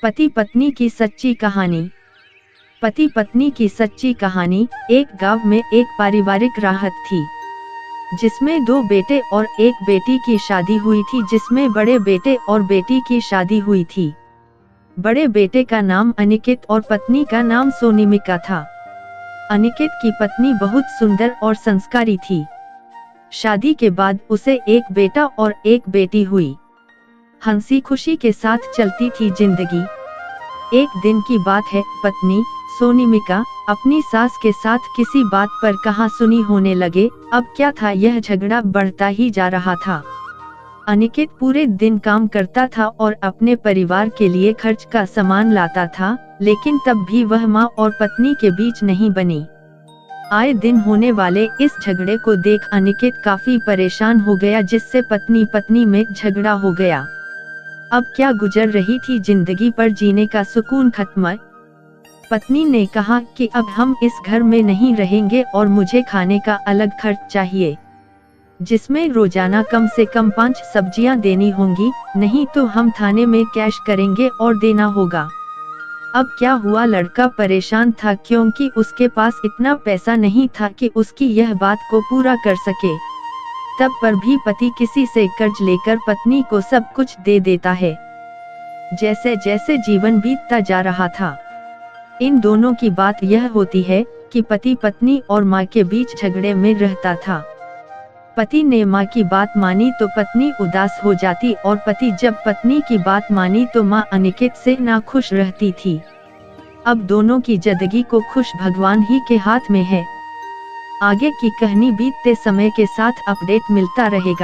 पति पत्नी की सच्ची कहानी। पति पत्नी की सच्ची कहानी। एक गांव में एक पारिवारिक राहत थी, जिसमें 2 बेटे और एक बेटी की शादी हुई थी। जिसमें बड़े बेटे और बेटी की शादी हुई थी। बड़े बेटे का नाम अनिकेत और पत्नी का नाम सोनिमिका था। अनिकेत की पत्नी बहुत सुंदर और संस्कारी थी। शादी के बाद उसे एक बेटा और एक बेटी हुई। हंसी खुशी के साथ चलती थी जिंदगी। एक दिन की बात है, पत्नी सोनिमिका अपनी सास के साथ किसी बात पर कहा-सुनी होने लगे। अब क्या था, यह झगड़ा बढ़ता ही जा रहा था। अनिकेत पूरे दिन काम करता था और अपने परिवार के लिए खर्च का सामान लाता था, लेकिन तब भी वह माँ और पत्नी के बीच नहीं बनी। आए दिन होने वाले इस झगड़े को देख अनिकेत काफी परेशान हो गया, जिससे पत्नी में झगड़ा हो गया। अब क्या गुजर रही थी जिंदगी पर जीने का सुकून खत्म। पत्नी ने कहा कि अब हम इस घर में नहीं रहेंगे और मुझे खाने का अलग खर्च चाहिए, जिसमें रोजाना कम से कम 5 सब्जियां देनी होंगी, नहीं तो हम थाने में कैश करेंगे और देना होगा। अब क्या हुआ, लड़का परेशान था क्योंकि उसके पास इतना पैसा नहीं था कि उसकी यह बात को पूरा कर सके। तब पर भी पति किसी से कर्ज लेकर पत्नी को सब कुछ दे देता है। जैसे जैसे जीवन बीतता जा रहा था, इन दोनों की बात यह होती है कि पति पत्नी और माँ के बीच झगड़े में रहता था। पति ने माँ की बात मानी तो पत्नी उदास हो जाती, और पति जब पत्नी की बात मानी तो माँ अनिकेत से नाखुश रहती थी। अब दोनों की जिंदगी को खुश भगवान ही के हाथ में है। आगे की कहानी बीतते समय के साथ अपडेट मिलता रहेगा।